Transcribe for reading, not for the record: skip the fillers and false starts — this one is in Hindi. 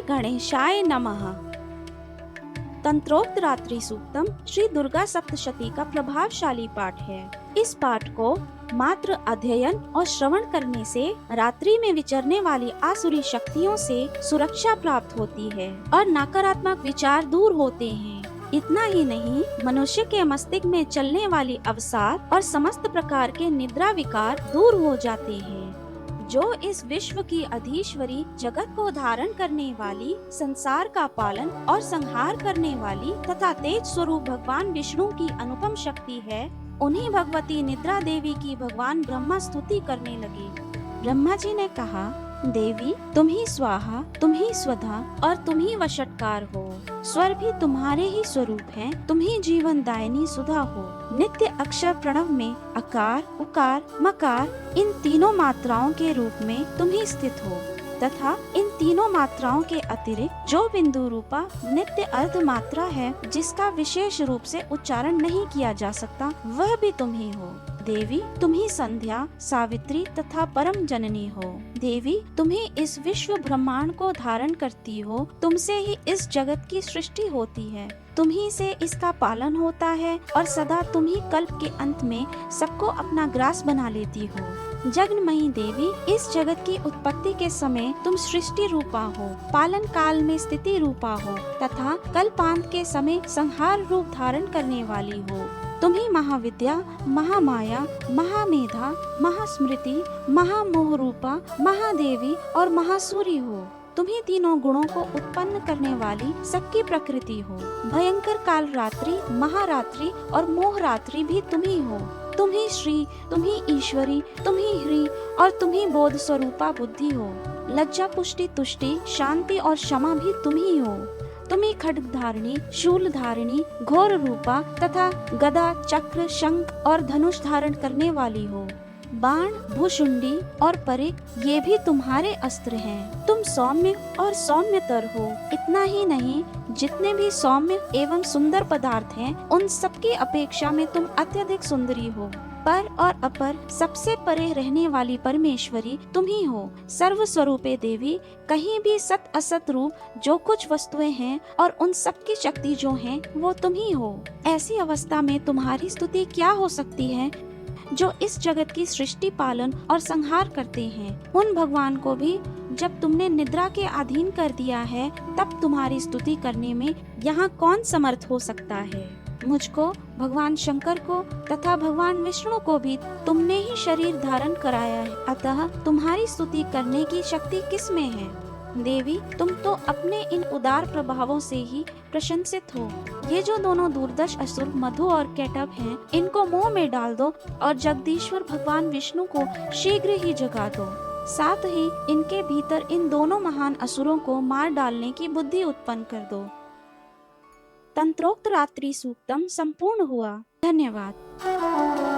गणेशाय नमः। तंत्रोक्त रात्रि सूक्तम श्री दुर्गा सप्तशती का प्रभावशाली पाठ है। इस पाठ को मात्र अध्ययन और श्रवण करने से रात्रि में विचरने वाली आसुरी शक्तियों से सुरक्षा प्राप्त होती है और नकारात्मक विचार दूर होते हैं। इतना ही नहीं, मनुष्य के मस्तिष्क में चलने वाली अवसाद और समस्त प्रकार के निद्रा विकार दूर हो जाते हैं। जो इस विश्व की अधीश्वरी, जगत को धारण करने वाली, संसार का पालन और संहार करने वाली तथा तेज स्वरूप भगवान विष्णु की अनुपम शक्ति है, उन्हीं भगवती निद्रा देवी की भगवान ब्रह्मा स्तुति करने लगे। ब्रह्मा जी ने कहा, देवी तुम ही स्वाहा, तुम ही स्वधा और तुम ही वशटकार हो। स्वर भी तुम्हारे ही स्वरूप हैं, तुम ही जीवन दायिनी सुधा हो। नित्य अक्षर प्रणव में अकार, उकार, मकार इन तीनों मात्राओं के रूप में तुम ही स्थित हो तथा इन तीनों मात्राओं के अतिरिक्त जो बिंदु रूपा नित्य अर्ध मात्रा है, जिसका विशेष रूप से उच्चारण नहीं किया जा सकता, वह भी तुम ही हो। देवी तुम ही संध्या, सावित्री तथा परम जननी हो। देवी तुम ही इस विश्व ब्रह्मांड को धारण करती हो, तुमसे ही इस जगत की सृष्टि होती है, तुम ही से इसका पालन होता है और सदा तुम ही कल्प के अंत में सबको अपना ग्रास बना लेती हो। जगन्मयी देवी, इस जगत की उत्पत्ति के समय तुम सृष्टि रूपा हो, पालन काल में स्थिति रूपा हो तथा कल्पांत के समय संहार रूप धारण करने वाली हो। तुम ही महाविद्या, महामाया, महामेधा, महास्मृति, महामोह रूपा, महादेवी और महासूरी हो। तुम ही तीनों गुणों को उत्पन्न करने वाली सबकी प्रकृति हो। भयंकर काल रात्रि, महारात्रि और मोह रात्रि भी तुम ही हो। तुम ही श्री, तुम ही ईश्वरी, तुम ही ह्री और तुम ही बोध स्वरूपा बुद्धि हो। लज्जा, पुष्टि, तुष्टि, शांति और क्षमा भी तुम ही हो। तुम ही खड्ग धारिणी, शूल धारिणी, घोर रूपा तथा गदा, चक्र, शंख और धनुष धारण करने वाली हो। बाण, भूषुंडी और परिक ये भी तुम्हारे अस्त्र हैं। तुम सौम्य और सौम्यतर हो। इतना ही नहीं, जितने भी सौम्य एवं सुंदर पदार्थ हैं, उन सबकी अपेक्षा में तुम अत्यधिक सुंदरी हो। पर और अपर सबसे परे रहने वाली परमेश्वरी तुम ही हो। सर्व स्वरूपे देवी, कहीं भी सत असत रूप जो कुछ वस्तुएं हैं और उन सब की शक्ति जो है, वो तुम ही हो। ऐसी अवस्था में तुम्हारी स्तुति क्या हो सकती है, जो इस जगत की सृष्टि, पालन और संहार करते हैं। उन भगवान को भी जब तुमने निद्रा के अधीन कर दिया है, तब तुम्हारी स्तुति करने में यहाँ कौन समर्थ हो सकता है। मुझको, भगवान शंकर को तथा भगवान विष्णु को भी तुमने ही शरीर धारण कराया है, अतः तुम्हारी स्तुति करने की शक्ति किस में है। देवी तुम तो अपने इन उदार प्रभावों से ही प्रशंसित हो। ये जो दोनों दुर्दश असुर मधु और कैटभ हैं, इनको मुंह में डाल दो और जगदीश्वर भगवान विष्णु को शीघ्र ही जगा दो। साथ ही इनके भीतर इन दोनों महान असुरों को मार डालने की बुद्धि उत्पन्न कर दो। तंत्रोक्त रात्रि सूक्तम संपूर्ण हुआ। धन्यवाद।